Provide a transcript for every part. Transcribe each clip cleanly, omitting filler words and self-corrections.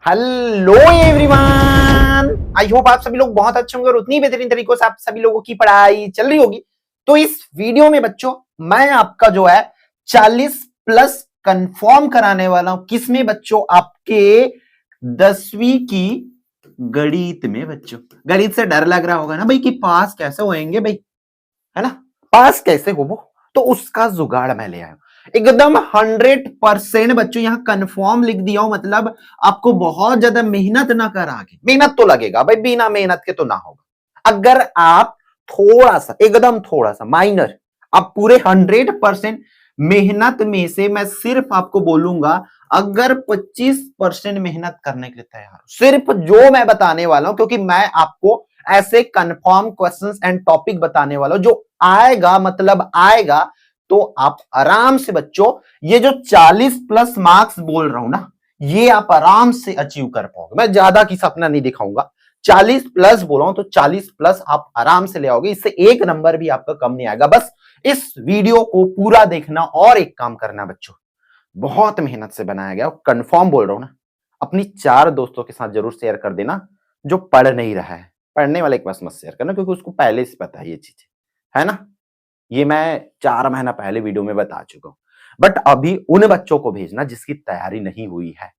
Hello everyone, I hope आप सभी लोग बहुत अच्छे होंगे और उतनी बेहतरीन तरीकों से आप सभी लोगों की पढ़ाई चल रही होगी। तो इस वीडियो में बच्चों मैं आपका जो है 40 प्लस कंफर्म कराने वाला हूं। किसमें बच्चों? आपके 10वीं की गणित में। बच्चों गणित से डर लग रहा होगा ना भाई कि पास कैसे होएंगे भाई, है ना? पास कैसे हो वो, तो उसका जुगाड़ मैं ले आया एकदम 100% बच्चों। यहां कंफर्म लिख दिया हूं, मतलब आपको बहुत ज्यादा मेहनत ना कर, आगे मेहनत तो लगेगा भाई, बिना मेहनत के तो ना होगा। अगर आप थोड़ा सा, एकदम थोड़ा सा माइनर, आप पूरे 100% मेहनत में से मैं सिर्फ आपको बोलूंगा, अगर 25% मेहनत करने के लिए तैयार हो, सिर्फ जो मैं बताने वाला हूं, क्योंकि मैं आपको ऐसे कंफर्म क्वेश्चंस एंड टॉपिक बताने वाला हूं जो आएगा, मतलब आएगा तो आप आराम से बच्चों ये जो 40 प्लस मार्क्स बोल रहा हूं ना, ये आप आराम से अचीव कर पाओगे। मैं ज्यादा की सपना नहीं दिखाऊंगा, 40 प्लस बोल रहा हूं तो 40 प्लस आप आराम से ले आओगे। इससे एक नंबर भी आपका कम नहीं आएगा। बस इस वीडियो को पूरा देखना और एक काम करना बच्चों, बहुत मेहनत से बनाया गया, कंफर्म बोल रहा हूं ना, अपनी 4 दोस्तों के साथ जरूर शेयर कर देना जो पढ़ नहीं रहा है। पढ़ने वाले के पास मत शेयर करना, क्योंकि उसको पहले से पता है ये चीजें, है ना? ये मैं 4 महीना पहले वीडियो में बता चुका हूं। बट अभी उन बच्चों को भेजना जिसकी तैयारी नहीं हुई है।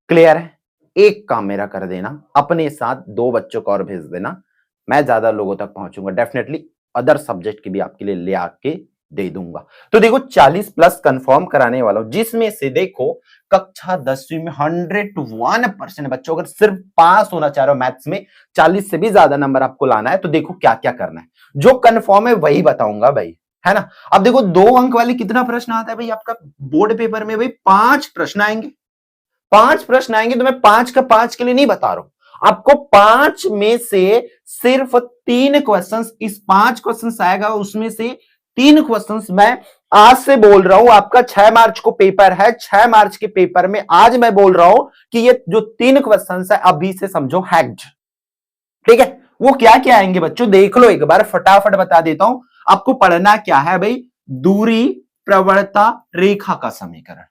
क्लियर है? एक काम मेरा कर देना, अपने साथ 2 बच्चों को और भेज देना, मैं ज्यादा लोगों तक पहुंचूंगा। डेफिनेटली अदर सब्जेक्ट की भी आपके लिए ले आके दे दूंगा। तो देखो 40 प्लस कंफर्म कराने वाला हूं, जिसमें से देखो कक्षा 10वीं में 101% बच्चों, अगर सिर्फ पास होना चाह रहे हो मैथ्स में, 40 से भी ज्यादा नंबर आपको लाना है, तो देखो क्या क्या करना है। जो कंफर्म है वही बताऊंगा भाई, है ना? अब देखो 2 अंक वाले कितना प्रश्न आता है भाई आपका बोर्ड पेपर में? भाई 5 प्रश्न आएंगे, 5 प्रश्न आएंगे। तो मैं 5 का 5 के लिए नहीं बता रहा हूं आपको, 5 में से सिर्फ 3 क्वेश्चंस, इस 5 क्वेश्चंस आएगा, उसमें से 3 क्वेश्चंस मैं आज से बोल रहा हूं। आपका 6 मार्च को पेपर है, 6 मार्च के पेपर में आज मैं बोल रहा हूं कि ये जो 3 क्वेश्चंस है अभी से समझो हैक्ड। ठीक है? वो क्या क्या आएंगे बच्चों देख लो एक बार, फटाफट बता देता हूं। आपको पढ़ना क्या है भाई? दूरी प्रवणता रेखा का समीकरण।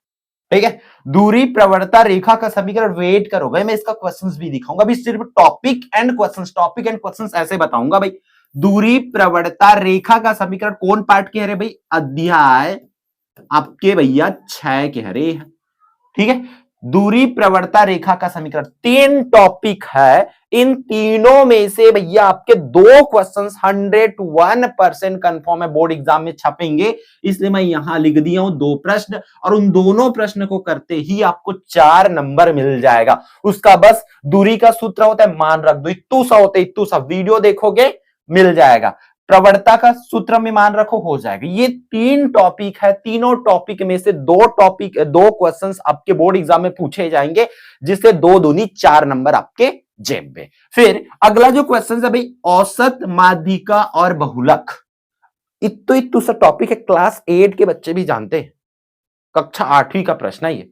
ठीक है? दूरी प्रवणता रेखा का समीकरण। वेट करो भाई, मैं इसका क्वेश्चंस भी दिखाऊंगा। अभी सिर्फ topic and questions, topic and questions ऐसे बताऊंगा भाई। दूरी प्रवणता रेखा का समीकरण कौन पार्ट के है रे भाई? अध्याय आपके भैया 6 के हरे। ठीक है? दूरी प्रवणता रेखा का समीकरण 3 टॉपिक है, इन तीनों में से भैया आपके 2 क्वेश्चंस 101% कंफर्म है बोर्ड एग्जाम में छपेंगे। इसलिए मैं यहां लिख दिया हूं 2 प्रश्न, और उन दोनों प्रश्न को करते ही आपको 4 नंबर मिल जाएगा। उसका बस दूरी का सूत्र होता है, मान रख दो, इतू सा होता है, इतू सा, वीडियो देखोगे मिल जाएगा। प्रवणता का सूत्र में मान रखो, हो जाएगा। ये 3 टॉपिक है, तीनों टॉपिक में से 2 टॉपिक, 2 क्वेश्चंस आपके बोर्ड एग्जाम में पूछे जाएंगे, जिससे 2 दूनी 4 नंबर आपके जेब में। फिर अगला जो क्वेश्चन है भाई, औसत, माध्यिका और बहुलक। इत्तू इत्तू सा टॉपिक है, क्लास 8 के बच्चे भी जानते हैं, कक्षा 8वीं का प्रश्न है ये।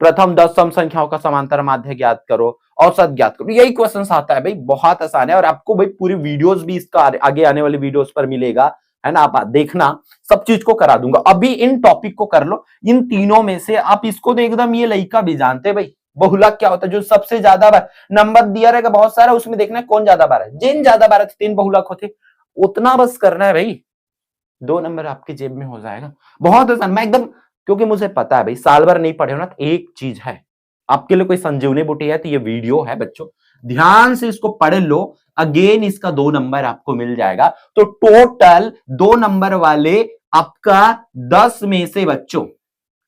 प्रथम 10 सम संख्याओं का समांतर माध्य ज्ञात करो, औसत ज्ञात करो, यही क्वेश्चन आता है भाई। बहुत आसान है, और आपको भाई पूरी वीडियोस भी इसका आगे आने वाली वीडियोस पर मिलेगा, है ना? आप देखना, सब चीज को करा दूंगा। अभी इन टॉपिक को कर लो। इन तीनों में से आप इसको तो एकदम ये लड़का भी जानते भाई, बहुलक क्या होता है? जो सबसे ज्यादा बार नंबर दिया रहेगा बहुत सारा, उसमें देखना है कौन ज्यादा बार है। जिन ज्यादा बार 3 बहुलक होते, उतना बस करना है भाई, 2 नंबर आपके जेब में हो जाएगा। बहुत आसान, मैं एकदम, क्योंकि मुझे पता है भाई साल भर नहीं पढ़े हो ना, तो एक चीज है आपके लिए कोई संजीवनी बूटी है तो ये वीडियो है बच्चों, ध्यान से इसको पढ़ लो। अगेन इसका 2 नंबर आपको मिल जाएगा। तो टोटल 2 नंबर वाले आपका 10 में से बच्चों,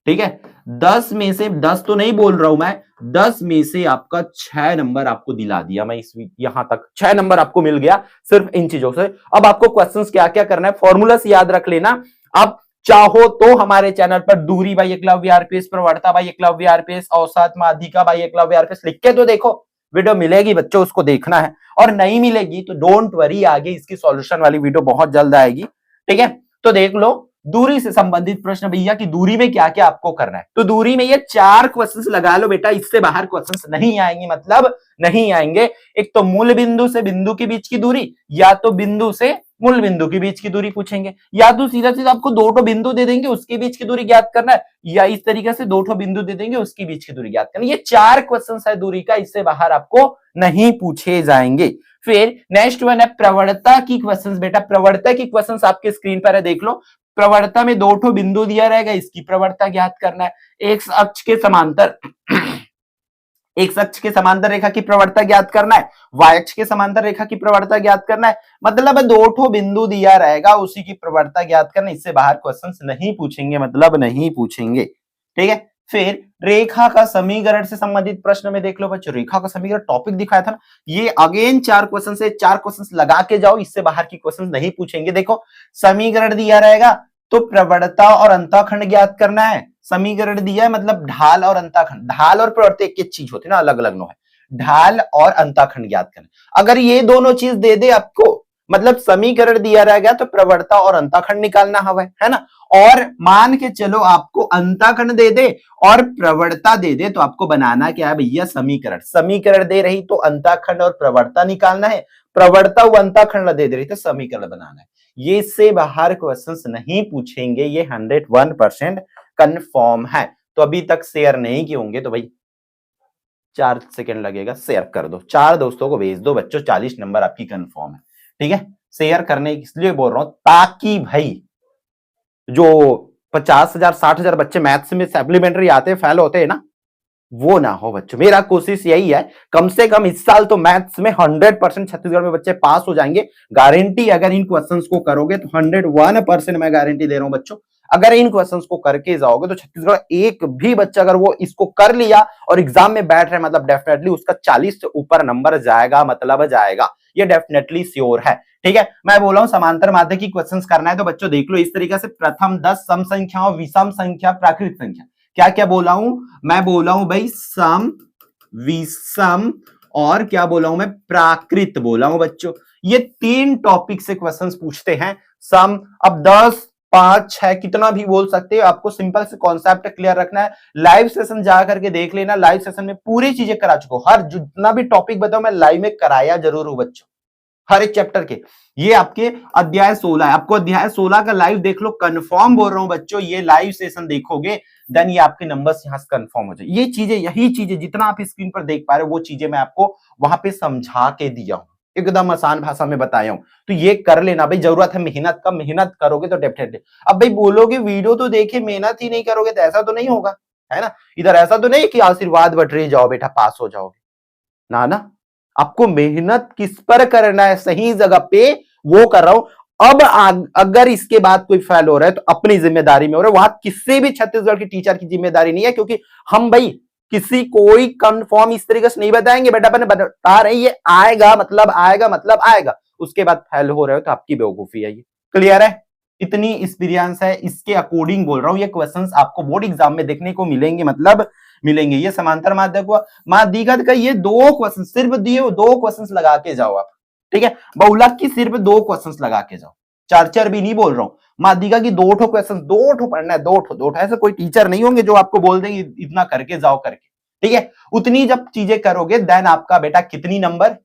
ठीक है, 10 में से, 10 तो नहीं बोल रहा हूं मैं, 10 में से आपका 6 नंबर आपको दिला दिया मैं। इस यहां तक 6 नंबर आपको मिल गया सिर्फ इन चीजों से। अब आपको क्वेश्चंस क्या क्या करना है, फॉर्मूला से याद रख लेना। अब चाहो तो हमारे चैनल पर दूरी बाई एकलव्य आरपीएस, प्रवणता बाई एकलव्य आरपीएस, औसत, माध्यिका बाई एकलव्य आरपीएस लिख के तो देखो, वीडियो मिलेगी बच्चों, उसको देखना है। और नहीं मिलेगी तो डोंट वरी, आगे इसकी सॉल्यूशन वाली वीडियो बहुत जल्द आएगी। ठीक है? तो देख लो दूरी से संबंधित प्रश्न भैया कि दूरी में क्या क्या आपको करना है। तो दूरी में ये 4 क्वेश्चंस लगा लो बेटा, इससे बाहर क्वेश्चंस नहीं आएंगे, मतलब नहीं आएंगे। एक तो मूल बिंदु से बिंदु के बीच की दूरी, या तो बिंदु से मूल बिंदु के बीच की दूरी पूछेंगे, या तो सीधा सीधा आपको दो ठो बिंदु दे देंगे उसके बीच की दूरी ज्ञात करना है, या इस तरीके से दो ठो बिंदु दे देंगे उसके बीच की दूरी ज्ञात करना है। ये 4 क्वेश्चन है दूरी का, इससे बाहर आपको नहीं पूछे जाएंगे। फिर नेक्स्ट वन है प्रवणता की क्वेश्चंस। बेटा प्रवणता की क्वेश्चंस आपके स्क्रीन पर है, देख लो। प्रवणता में दो ठो बिंदु दिया रहेगा, इसकी प्रवणता ज्ञात करना है। एक अक्ष के समांतर एक अक्ष के समांतर रेखा की प्रवणता ज्ञात करना है, वाय अक्ष के समांतर रेखा की प्रवणता ज्ञात करना है। मतलब दो ठो बिंदु दिया रहेगा, उसी की प्रवणता ज्ञात करना, इससे बाहर क्वेश्चंस नहीं पूछेंगे, मतलब नहीं पूछेंगे। ठीक है। फिर रेखा का समीकरण से संबंधित प्रश्न में देख लो बच्चों, रेखा का समीकरण टॉपिक दिखाया था ना, ये अगेन 4 क्वेश्चन से 4 क्वेश्चन लगा के जाओ, इससे बाहर की क्वेश्चन नहीं पूछेंगे। देखो समीकरण दिया रहेगा तो प्रवणता और अंतःखंड ज्ञात करना है। समीकरण दिया है मतलब ढाल और अंतःखंड, ढाल और प्रवृत्ति एक एक चीज होती है ना, अलग अलग नो है। ढाल और अंतःखंड ज्ञात करना, अगर ये दोनों चीज दे दे आपको, मतलब समीकरण दिया रहेगा तो प्रवणता और अंतःखंड निकालना है ना। और मान के चलो आपको अंतःखंड दे दे और प्रवणता दे दे, तो आपको बनाना क्या है भैया, समीकरण। समीकरण दे रही तो अंतःखंड और प्रवणता निकालना है, प्रवणता व अंतःखंड दे रही तो समीकरण बनाना है। ये से बाहर क्वेश्चंस नहीं पूछेंगे, ये 101% कंफर्म है। तो अभी तक शेयर नहीं किए होंगे तो भाई 4 सेकंड लगेगा, शेयर कर दो, 4 दोस्तों को भेज दो बच्चों, 40 नंबर आपकी कंफर्म है। ठीक है, शेयर करने इसलिए बोल रहा हूं ताकि भाई जो 50,000 60,000 बच्चे मैथ्स में सप्लीमेंट्री आते फेल होते हैं ना, वो ना हो बच्चों। मेरा कोशिश यही है, कम से कम इस साल तो मैथ्स में 100% छत्तीसगढ़ में बच्चे पास हो जाएंगे, गारंटी। अगर इन क्वेश्चंस को करोगे तो 101% मैं गारंटी दे रहा हूं बच्चों, अगर इन क्वेश्चंस को करके जाओगे तो छत्तीसगढ़ एक भी बच्चा अगर वो इसको कर लिया और एग्जाम में बैठ रहे, मतलब डेफिनेटली उसका 40 से ऊपर नंबर जाएगा, मतलब जाएगा, ये डेफिनेटली श्योर है। ठीक है, मैं बोला हूं समांतर माध्य की क्वेश्चंस करना है तो बच्चों देख लो इस तरीके से, प्रथम 10 सम संख्याओं, विषम संख्या, प्राकृत संख्या। क्या क्या बोला हूं मैं, बोला हूं भाई सम, विषम और क्या बोला हूं मैं, प्राकृत बोला हूं बच्चों। ये 3 टॉपिक से क्वेश्चंस पूछते हैं। सम अब 10 5 6 कितना भी बोल सकते हो, आपको सिंपल से कॉन्सेप्ट क्लियर रखना है। लाइव सेशन जा करके देख लेना, लाइव सेशन में पूरी चीजें करा चुका हूं, हर जितना भी टॉपिक बताओ मैं लाइव में कराया जरूर हूं बच्चों, हर एक चैप्टर के। ये आपके अध्याय 16 है, आपको अध्याय 16 का लाइव देख लो, कंफर्म बोल रहा हूं बच्चों, ये लाइव सेशन देखोगे देन ये आपके नंबर्स यहां से कंफर्म हो जाए। ये चीजें, यही चीजें जितना आप स्क्रीन पर देख पा रहे हो वो चीजें मैं आपको वहां पे समझा के दिया हूं, एकदम आसान भाषा में बताया हूं। तो ये कर लेना भाई, जरूरत है मेहनत का, मेहनत करोगे तो डेफिनेटली। अब भाई बोलोगे वीडियो तो देखे मेहनत ही नहीं करोगे तो ऐसा तो नहीं होगा, है ना। इधर ऐसा तो नहीं कि आशीर्वाद बट रही जाओ बेटा पास हो जाओगे, ना ना, आपको मेहनत किस पर करना है, सही जगह पे वो कर रहा हूं। अब अगर इसके बाद कोई फेल हो रहा है तो अपनी जिम्मेदारी में हो रहा है, वहां किसी भी छत्तीसगढ़ की टीचर की जिम्मेदारी नहीं है, क्योंकि हम भाई किसी कोई कंफर्म इस तरीके से नहीं बताएंगे, बेटा अपन बता रहे ये आएगा मतलब आएगा, मतलब आएगा, उसके बाद फेल हो रहे हो तो आपकी बेवकूफी है। ये क्लियर है, इतनी एक्सपीरियंस है, इसके अकॉर्डिंग बोल रहा हूं। ये क्वेश्चंस आपको बोर्ड एग्जाम में देखने को मिलेंगे, मतलब मिलेंगे। ये समांतर माध्यक हुआ, माध्यिका का ये 2 क्वेश्चन सिर्फ दिए, 2 क्वेश्चन लगा के जाओ आप। ठीक है, बहुलक की सिर्फ 2 क्वेश्चन लगा के जाओ, 4 भी नहीं बोल रहा हूं। माध्यिका की 2 ठो क्वेश्चन, 2 ठो पढ़ना है, 2 ठो ऐसे कोई टीचर नहीं होंगे जो आपको बोल देंगे इतना करके जाओ करके। ठीक है, उतनी जब चीजें करोगे देन आपका बेटा कितनी नंबर,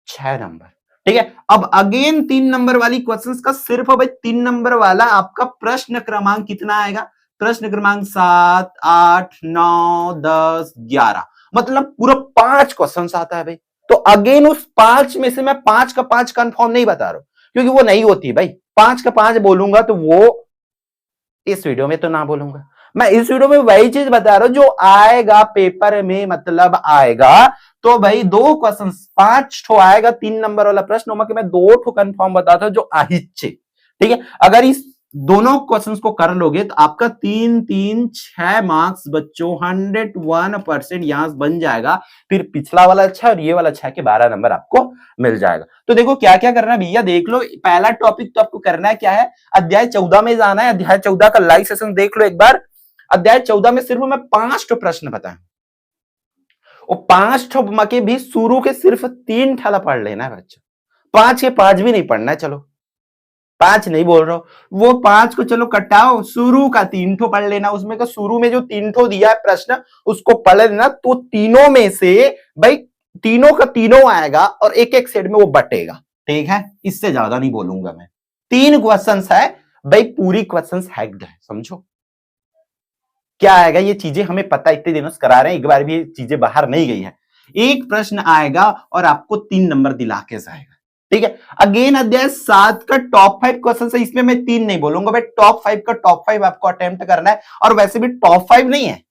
6 नंबर। ठीक है, अब अगेन 3 नंबर वाली क्वेश्चंस का सिर्फ भाई 3 नंबर वाला आपका प्रश्न क्रमांक कितना आएगा, प्रश्न क्रमांक 7 8 9 10 11, मतलब पूरा 5 क्वेश्चन आता है भाई। तो अगेन उस 5 में से मैं 5 का 5 कंफर्म नहीं बता रहा हूं, क्योंकि वो नहीं होती भाई। 5 का 5 बोलूंगा तो वो इस वीडियो में तो ना बोलूंगा, मैं इस वीडियो में वही चीज बता रहा हूं जो आएगा पेपर में, मतलब आएगा। तो भाई 2 क्वेश्चन, 5 ठो आएगा 3 नंबर वाला प्रश्न होगा कि मैं 2 ठो कंफर्म बताता हूं जो आहिच्छे। ठीक है, अगर इस दोनों क्वेश्चंस को कर लोगे तो आपका 3 3 6 मार्क्स बच्चों 101% यहां बन जाएगा। फिर पिछला वाला 6 और ये वाला 6 के 12 नंबर आपको मिल जाएगा। तो देखो क्या क्या करना है भैया, देख लो। पहला टॉपिक तो आपको करना है क्या है, अध्याय 14 में जाना है। अध्याय 14 का लाइव सेशन देख लो एक बार। अध्याय 14 में सिर्फ मैं 5 ठो प्रश्न बताया, और 5 ठो के भी शुरू के सिर्फ 3 ठाला पढ़ लेना है बच्चा, 5 के 5 भी नहीं पढ़ना है। चलो 5 नहीं बोल रहा हूं, वो 5 को चलो कटाओ, शुरू का 3 ठो पढ़ लेना। उसमें का शुरू में जो 3 ठो दिया है प्रश्न उसको पढ़ लेना। तो तीनों में से भाई तीनों का तीनों आएगा और एक एक सेट में वो बटेगा। ठीक है, इससे ज्यादा नहीं बोलूंगा मैं। 3 क्वेश्चंस है भाई, पूरी क्वेश्चंस हैक्ड है, समझो क्या आएगा। ये चीजें हमें पता, इतने दिनों से करा रहे हैं, एक बार भी ये चीजें बाहर नहीं गई है। एक प्रश्न आएगा और आपको 3 नंबर दिला के जाएगा, ठीक है। अगेन अध्याय 7 का टॉप 5 क्वेश्चन है, इसमें मैं 3 नहीं बोलूंगा भाई, टॉप 5 का टॉप 5 आपको अटेम्प्ट करना है। और वैसे भी टॉप 5 नहीं है,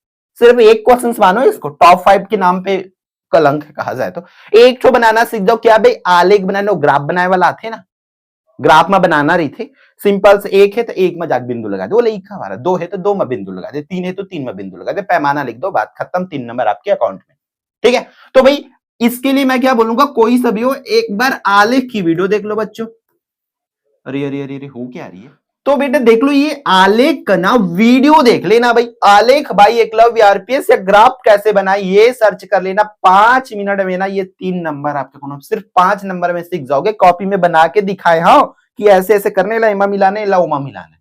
सिर्फ एक क्वेश्चन मानो इसको, टॉप 5 के नाम पे कलंक कहा जाए तो। एक तो बनाना सीख जाओ, क्या भाई, आलेख बनाने, ग्राफ बनाए वाला आते ना, ग्राफ में बनाना रही थे। सिंपल से एक है तो एक में जाके बिंदु लगा दो, लिखा हमारा। 2 है तो 2 में बिंदु लगा दे, 3 है तो 3 में बिंदु लगा दे, पैमाना लिख दो, बात खत्म, 3 नंबर आपके अकाउंट में, ठीक है। तो भाई इसके लिए मैं क्या बोलूंगा, कोई सा भी हो एक बार आलेख की वीडियो देख लो बच्चों। अरे अरे अरे अरे हो क्या रही है, तो बेटा देख लो, ये आलेख का ना वीडियो देख लेना भाई। आलेख भाई एकलव्य आरपीएस या ग्राफ कैसे बनाए ये सर्च कर लेना, 5 मिनट में ना ये 3 नंबर आपके कौन, सिर्फ 5 नंबर में सीख जाओगे। कॉपी में बना के दिखाए हाँ कि ऐसे ऐसे करने, ला इमा मिलाने, ला उमा मिलाने,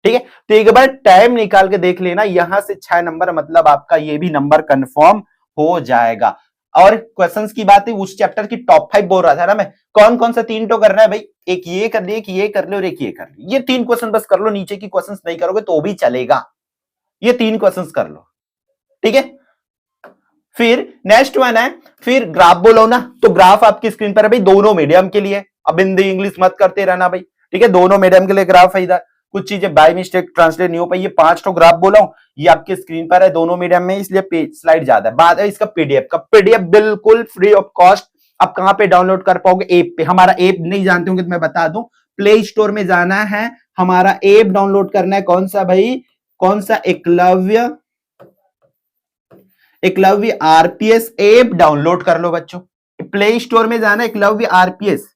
ठीक है। तो एक बार टाइम निकाल के देख लेना, यहां से 6 नंबर मतलब आपका ये भी नंबर कंफर्म हो जाएगा। और क्वेश्चंस की बात है, उस चैप्टर की टॉप 5 बोल रहा था ना मैं, कौन कौन सा 3 तो करना है भाई, एक ये कर ले, एक ये कर ले और एक ये कर ले। ये 3 क्वेश्चन बस कर लो, नीचे की क्वेश्चंस नहीं करोगे तो भी चलेगा, ये 3 क्वेश्चंस कर लो, ठीक है। फिर नेक्स्ट वन है, फिर ग्राफ बोलो ना, तो ग्राफ आपकी स्क्रीन पर है भाई, दोनों मीडियम के लिए। अब हिंदी इंग्लिश मत करते रहना भाई, ठीक है, दोनों मीडियम के लिए ग्राफ है इधर। कुछ चीजें बाय मिस्टेक ट्रांसलेट नहीं हो पाई, ये 5 तो ग्राफ बोला हूं, ये आपकी स्क्रीन पर है, दोनों मीडियम में, इसलिए पेज स्लाइड ज्यादा है। बात है इसका पीडीएफ का, पीडीएफ बिल्कुल फ्री ऑफ कॉस्ट। आप कहां पे डाउनलोड कर पाओगे, ऐप पे। हमारा ऐप नहीं जानते होंगे तो मैं बता दूं, प्ले स्टोर में जाना है, हमारा ऐप डाउनलोड करना है। कौन सा भाई, कौन सा, एकलव्य आरपीएस ऐप डाउनलोड कर लो बच्चों। प्ले स्टोर में जाना, एकलव्य आरपीएस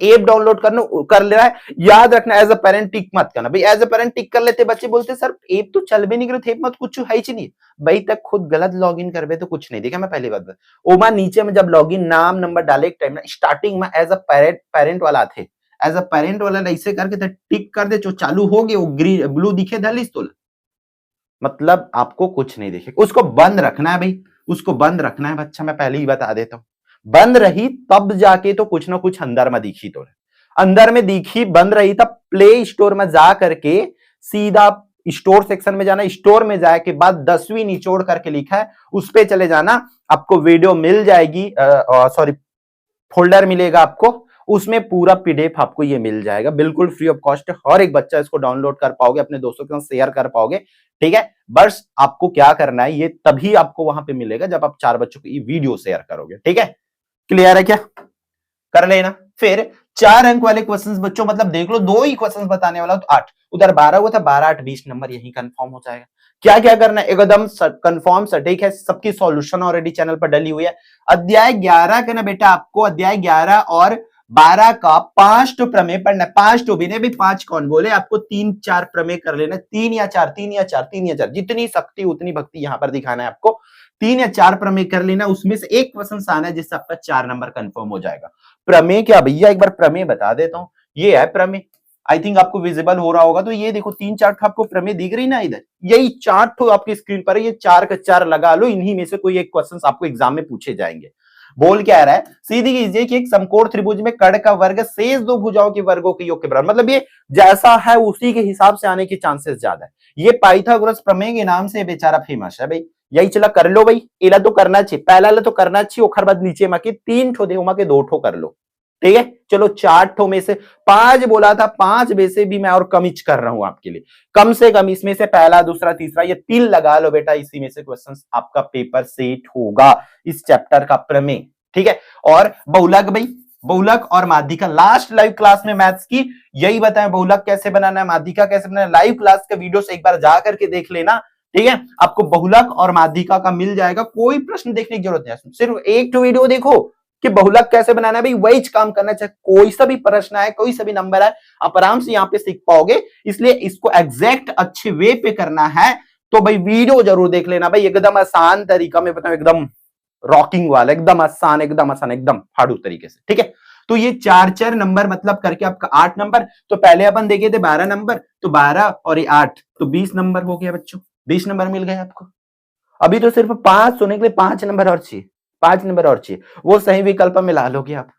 ऐप डाउनलोड कर लेना है। याद रखना, एज अ पेरेंट टिक मत करना भाई, एज अ पेरेंट टिक कर लेते बच्चे, बोलते सर ऐप तो चल भी नहीं करे थे, मत कुछ है ही नहीं भाई, तक खुद गलत लॉगिन करबे तो कुछ नहीं। देखा मैं पहली बात ओमा, नीचे में जब लॉगिन नाम नंबर डाले टाइम ना, स्टार्टिंग में एज अ पेरेंट वाला थे, एज अ पेरेंट वाला ऐसे करके टिक कर दे, जो चालू हो गए वो ग्रीन ब्लू दिखे धलिस तो मतलब आपको कुछ नहीं दिखेगा। उसको बंद रखना है भाई, उसको बंद रखना है बच्चा, मैं पहले ही बता देता हूं। बंद रही तब जाके तो कुछ ना कुछ अंदर में दिखी, तो अंदर में दिखी, बंद रही तब प्ले स्टोर में जा करके सीधा स्टोर सेक्शन में जाना, स्टोर में जाए के बाद 10वीं निचोड़ करके लिखा है उस पे चले जाना, आपको वीडियो मिल जाएगी, सॉरी फोल्डर मिलेगा आपको, उसमें पूरा पीडीएफ आपको ये मिल जाएगा, बिल्कुल फ्री ऑफ कॉस्ट। हर एक बच्चा इसको डाउनलोड कर पाओगे, अपने दोस्तों के साथ शेयर कर पाओगे, ठीक है। बस आपको क्या करना है, ये तभी आपको वहां पे मिलेगा जब आप 4 बच्चों को ये वीडियो शेयर करोगे, ठीक है। क्लियर है क्या, कर लेना। फिर 4 अंक वाले क्वेश्चंस बच्चों, मतलब देख लो 2 ही क्वेश्चंस बताने वाला, तो 8 उधर 12 हुआ था, 12 8 20 नंबर यही कंफर्म हो जाएगा। क्या क्या करना है, एकदम कंफर्म सटीक है, सबकी सॉल्यूशन ऑलरेडी चैनल पर डली हुई है। अध्याय 11 का ना बेटा, आपको अध्याय 11 और 12 का 5 तो प्रमेय पढ़ना है, 5 तो भी नहीं भाई, 5 कौन बोले, आपको 3-4 प्रमेय कर लेना, 3 या 4, 3 या 4, 3 या 4, जितनी शक्ति उतनी भक्ति यहां पर दिखाना है आपको। 3 या 4 प्रमेय कर लेना, उसमें से एक क्वेश्चन आना है जिससे आपका 4 नंबर कंफर्म हो जाएगा। प्रमेय क्या भैया, एक बार प्रमेय बता देता हूं, ये है प्रमेय, आई थिंक आपको विजिबल हो रहा होगा। तो ये देखो 3-4 आपको प्रमेय दिख रही ना इधर, यही 4 आपकी स्क्रीन पर है, ये 4 का 4 लगा लो, इन्हीं में से कोई एक क्वेश्चन आपको एग्जाम में पूछे जाएंगे। बोल क्या रहा है, सीधी कीजिए कि एक समकोण त्रिभुज में कर्ण का वर्ग शेष 2 भुजाओं के वर्गों के योग के बराबर, मतलब ये जैसा है उसी के हिसाब से आने के चांसेस ज्यादा है। ये पाइथागोरस प्रमेय के नाम से बेचारा फेमस है भाई, यही चला कर लो भाई, इला तो करना चाहिए, पहला तो करना चाहिए, ओखर बाद नीचे मा के 3 ठो दे, उमा के 2 ठो कर लो, ठीक है। चलो 4 ठो में से 5 बोला था, 5 में से भी मैं और कमिच कर रहा हूं आपके लिए, कम से कम इसमें से पहला दूसरा तीसरा ये 3 लगा लो बेटा, इसी में से क्वेश्चन आपका पेपर सेट होगा इस चैप्टर का प्रमेय, ठीक है। और बहुलक भाई, बहुलक और माध्यिका लास्ट लाइव क्लास में मैथ्स की यही बताएं, बहुलक कैसे बनाना है, माध्यिका कैसे बनाना है, लाइव क्लास का वीडियो से एक बार जा करके देख लेना, ठीक है। आपको बहुलक और माध्यिका का मिल जाएगा, कोई प्रश्न देखने की जरूरत नहीं, सिर्फ एक तो वीडियो देखो कि बहुलक कैसे बनाना है भाई, वही काम करना चाहिए। कोई सा भी प्रश्न है, कोई सा भी नंबर है, आप आराम से यहाँ पे सीख पाओगे, इसलिए इसको एग्जैक्ट अच्छे वे पे करना है तो भाई वीडियो जरूर देख लेना भाई, एकदम आसान तरीका में बताऊं, एकदम रॉकिंग वाला, एकदम आसान, एकदम आसान, एकदम फाड़ू तरीके से, ठीक है। तो ये 4-4 नंबर मतलब करके आपका 8 नंबर, तो पहले अपन देखे थे 12 नंबर, तो 12 और ये 8 तो 20 नंबर हो गया बच्चों, 20 नंबर मिल गए आपको। अभी तो सिर्फ 5 होने के लिए 5 नंबर और चाहिए, 5 नंबर और चाहिए, वो सही विकल्प में ला लोगे आप,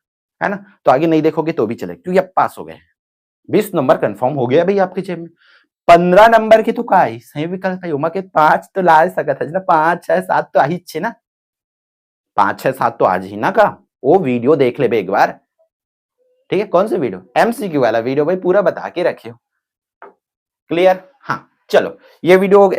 है ना। तो आगे नहीं देखोगे तो भी चलेगा क्योंकि आप पास हो गए। 20 नंबर कंफर्म हो गया भाई आपके जेब में। 15 नंबर की तो का आई सही विकल्प है उमा के 5 तो ला सकत है ना, 5 6 7 तो आ ही छे ना, 5 6 7 तो आज ही ना का। वो वीडियो देख ले एक बार, ठीक है। कौन सी वीडियो? एमसीक्यू वाला वीडियो भाई, पूरा बता के रखे हो। क्लियर? हाँ चलो, ये वीडियो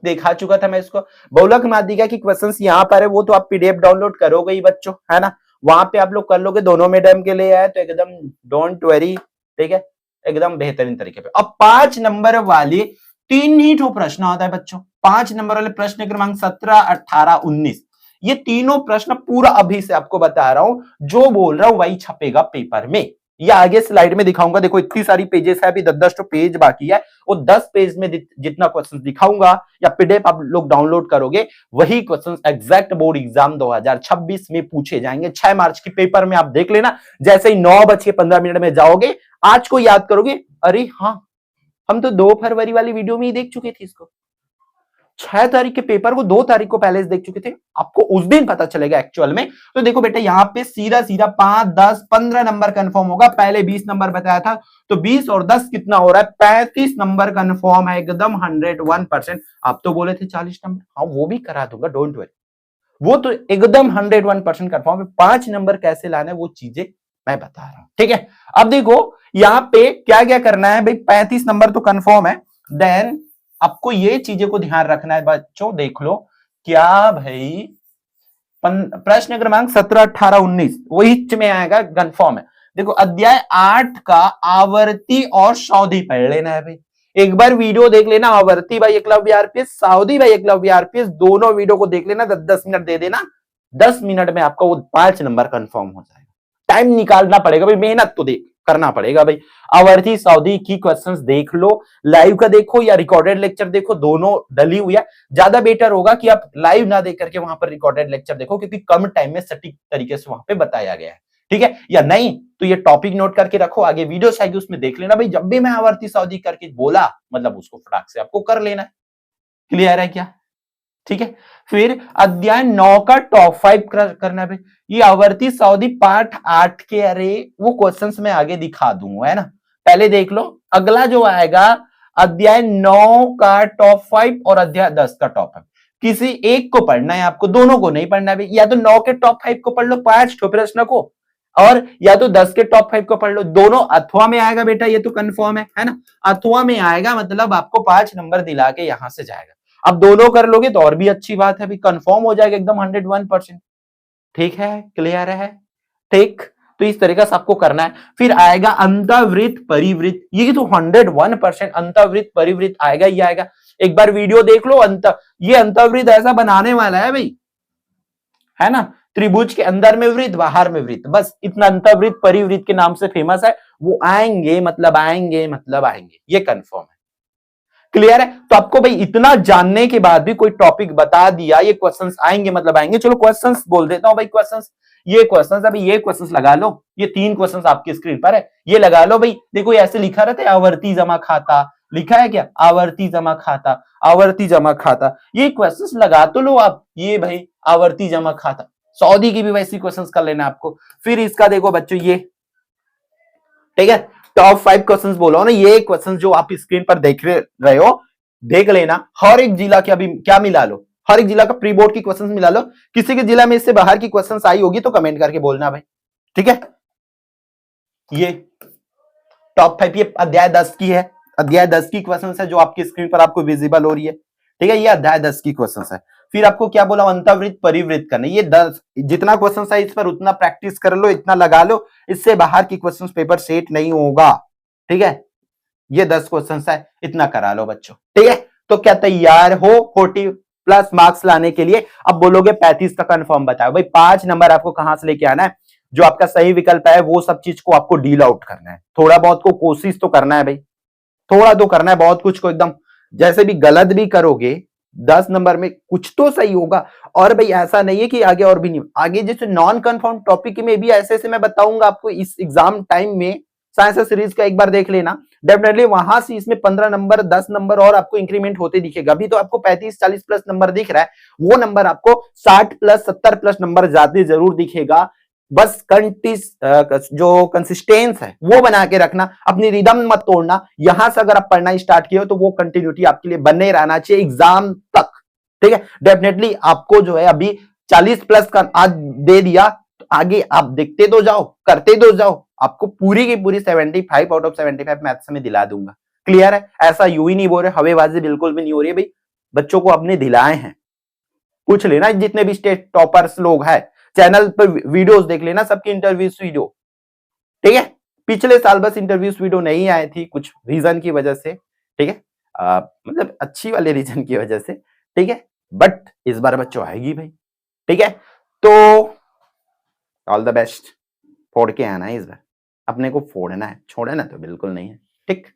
दिखा चुका था मैं इसको। बहुलक माध्यिका की क्वेश्चंस यहाँ पर है, वो तो आप पीडीएफ डाउनलोड करोगे ही बच्चों, है ना। वहां पे आप लोग कर लोगे, दोनों मीडियम के लिए है तो एकदम डोंट वरी, ठीक है, एकदम बेहतरीन तरीके पे। अब 5 नंबर वाली 3 ही ठो प्रश्न होता है बच्चों। 5 नंबर वाले प्रश्न क्रमांक 17 18 19, ये तीनों प्रश्न पूरा अभी से आपको बता रहा हूं, जो बोल रहा हूं वही छपेगा पेपर में। या आगे स्लाइड में दिखाऊंगा, देखो इतनी सारी पेजेस है, अभी 10 तो पेज बाकी है। वो 10 पेज में जितना क्वेश्चन दिखाऊंगा या पीडीएफ आप लोग डाउनलोड करोगे, वही क्वेश्चन एग्जैक्ट बोर्ड एग्जाम 2026 में पूछे जाएंगे। 6 मार्च के पेपर में आप देख लेना, जैसे ही 9:15 में जाओगे, आज को याद करोगे, अरे हाँ हम तो 2 फरवरी वाली वीडियो में ही देख चुके थे इसको। 6 तारीख के पेपर को 2 तारीख को पहले से देख चुके थे, आपको उस दिन पता चलेगा एक्चुअल में। तो देखो बेटा, यहाँ पे सीधा सीधा 5 10 15 नंबर कंफर्म होगा। पहले 20 नंबर बताया था, तो 20 और 10 कितना हो रहा है? 35 नंबर कंफर्म है एकदम 101%। आप तो बोले थे 40 नंबर, हाँ वो भी करा दूंगा, डोंट वरी, वो तो एकदम 101% कंफर्म है। 5 नंबर कैसे लाना है वो चीजें मैं बता रहा हूं, ठीक है। अब देखो यहाँ पे क्या क्या करना है भाई, 35 नंबर तो कंफर्म है। देन आपको ये चीजें को ध्यान रखना है बच्चों, देख लो क्या भाई, प्रश्न क्रमांक 17 18 19 वही में आएगा, कंफर्म है। देखो अध्याय 8 का आवर्ती और सौदी पढ़ लेना है भाई, एक बार वीडियो देख लेना। आवर्ती भाई एकलव्य आरपीएस, सौदी भाई एकलव्य आरपीएस, दोनों वीडियो को देख लेना, 10-10 मिनट दे देना। 10 मिनट में आपका वो 5 नंबर कंफर्म हो जाएगा। टाइम निकालना पड़ेगा भाई, मेहनत तो देख करना पड़ेगा भाई। आवर्ती सऊदी की क्वेश्चंस देख लो, लाइव का देखो या रिकॉर्डेड लेक्चर देखो, दोनों डली हुई है। ज्यादा बेटर होगा कि आप लाइव ना देख करके वहां पर रिकॉर्डेड लेक्चर देखो, क्योंकि कम टाइम में सटीक तरीके से वहां पे बताया गया है, ठीक है। या नहीं तो ये टॉपिक नोट करके रखो, आगे वीडियो आएगी उसमें देख लेना भाई। जब भी मैं आवर्ती सऊदी करके बोला, मतलब उसको फटाक से आपको कर लेना है। क्लियर है क्या? ठीक है। फिर अध्याय 9 का टॉप 5 करना है। ये आवर्ती सऊदी पार्ट 8 के, अरे वो क्वेश्चंस मैं आगे दिखा दूंगा, है ना, पहले देख लो। अगला जो आएगा अध्याय 9 का टॉप 5 और अध्याय 10 का टॉप 5, किसी एक को पढ़ना है आपको, दोनों को नहीं पढ़ना है। या तो 9 के टॉप 5 को पढ़ लो 5 प्रश्न को, और या तो 10 के टॉप 5 को पढ़ लो, दोनों अथवा में आएगा बेटा, ये तो कंफर्म है ना। अथवा में आएगा मतलब आपको 5 नंबर दिला के यहां से जाएगा। अब दोनों कर लोगे तो और भी अच्छी बात है, अभी कंफर्म हो जाएगा एकदम 101%। ठीक है, क्लियर है, ठीक। तो इस तरीके से आपको करना है। फिर आएगा अंतःवृत्त परिवृत्त, ये तो 101% अंतःवृत्त परिवृत्त आएगा ही आएगा। एक बार वीडियो देख लो। ये अंतःवृत्त ऐसा बनाने वाला है भाई, है ना, त्रिभुज के अंदर में वृत्त बाहर में वृत्त, बस इतना अंतःवृत्त परिवृत्त के नाम से फेमस है। वो आएंगे मतलब आएंगे मतलब आएंगे, ये कंफर्म है। क्लियर है? तो आपको भाई इतना जानने के बाद भी कोई टॉपिक बता दिया, ये क्वेश्चंस आएंगे मतलब आएंगे। चलो क्वेश्चंस बोल देता हूं भाई, क्वेश्चंस, ये क्वेश्चंस, अभी ये क्वेश्चंस लगा लो। ये 3 क्वेश्चंस आपकी स्क्रीन पर है, ये लगा लो भाई। देखो ऐसे लिखा रहता है, आवर्ती जमा खाता लिखा है क्या, आवर्ती जमा खाता, आवर्ती जमा खाता, ये क्वेश्चंस लगा तो लो आप। ये भाई आवर्ती जमा खाता, सऊदी की भी वैसी क्वेश्चंस कर लेना आपको। फिर इसका देखो बच्चों, ये ठीक है, टॉप 5 क्वेश्चंस बोलो ना, ये क्वेश्चंस जो आप स्क्रीन पर देख रहे हो, देख लेना। हर एक जिला के अभी क्या मिला लो, हर एक जिला का प्री बोर्ड की क्वेश्चंस मिला लो। किसी के जिला में इससे बाहर की क्वेश्चंस आई होगी तो कमेंट करके बोलना भाई, ठीक है। ये टॉप 5 ये अध्याय 10 की है, अध्याय 10 की क्वेश्चंस है जो आपकी स्क्रीन पर आपको विजिबल हो रही है, ठीक है। ये अध्याय 10 की क्वेश्चंस है। फिर आपको क्या बोला, अंतःवृत्त परिवृत्त करना। ये 10 जितना क्वेश्चन है इस पर उतना प्रैक्टिस कर लो, इतना लगा लो, इससे बाहर की क्वेश्चन पेपर सेट नहीं होगा, ठीक है। ये 10 क्वेश्चन है, इतना करा लो बच्चों, ठीक है। तो क्या तैयार हो 40+ मार्क्स लाने के लिए? अब बोलोगे 35 का कंफर्म बताओ भाई। 5 नंबर आपको कहां से लेके आना है? जो आपका सही विकल्प है वो सब चीज को आपको डील आउट करना है। थोड़ा बहुत को कोशिश तो करना है भाई, थोड़ा तो करना है, बहुत कुछ को एकदम जैसे भी गलत भी करोगे 10 नंबर में कुछ तो सही होगा। और भाई ऐसा नहीं है कि आगे और भी नहीं, आगे जैसे नॉन कंफर्म टॉपिक में भी ऐसे ऐसे मैं बताऊंगा आपको इस एग्जाम टाइम में। साइंस सीरीज का एक बार देख लेना, डेफिनेटली वहां से इसमें 15 नंबर 10 नंबर और आपको इंक्रीमेंट होते दिखेगा। अभी तो आपको 35-40+ नंबर दिख रहा है, वो नंबर आपको 60+ 70+ नंबर जाते जरूर दिखेगा। बस जो कंसिस्टेंस है वो बना के रखना, अपनी रिदम मत तोड़ना। यहां से अगर आप पढ़ना स्टार्ट किए हो तो वो कंटिन्यूटी आपके लिए बने रहना चाहिए एग्जाम तक, ठीक है। डेफिनेटली आपको जो है अभी 40 प्लस का आज दे दिया, तो आगे आप देखते तो जाओ, करते तो जाओ, आपको पूरी की पूरी 75 आउट ऑफ 75 मैथ्स में दिला दूंगा। क्लियर है? ऐसा यूं ही नहीं बोल रहे, हवेबाजी बिल्कुल भी नहीं हो रही है भाई, बच्चों को अपने दिलाए हैं। पूछ लेना जितने भी स्टेट टॉपर्स लोग हैं, चैनल पर वीडियोस देख लेना, सबकी इंटरव्यूज वीडियो, ठीक है। पिछले साल बस इंटरव्यूज वीडियो नहीं आए थी कुछ रीजन की वजह से, ठीक है, मतलब अच्छी वाले रीजन की वजह से, ठीक है। बट इस बार बच्चों आएगी भाई, ठीक है। तो ऑल द बेस्ट, फोड़ के आना है इस बार, अपने को फोड़ना है, छोड़ना तो बिल्कुल नहीं है, ठीक।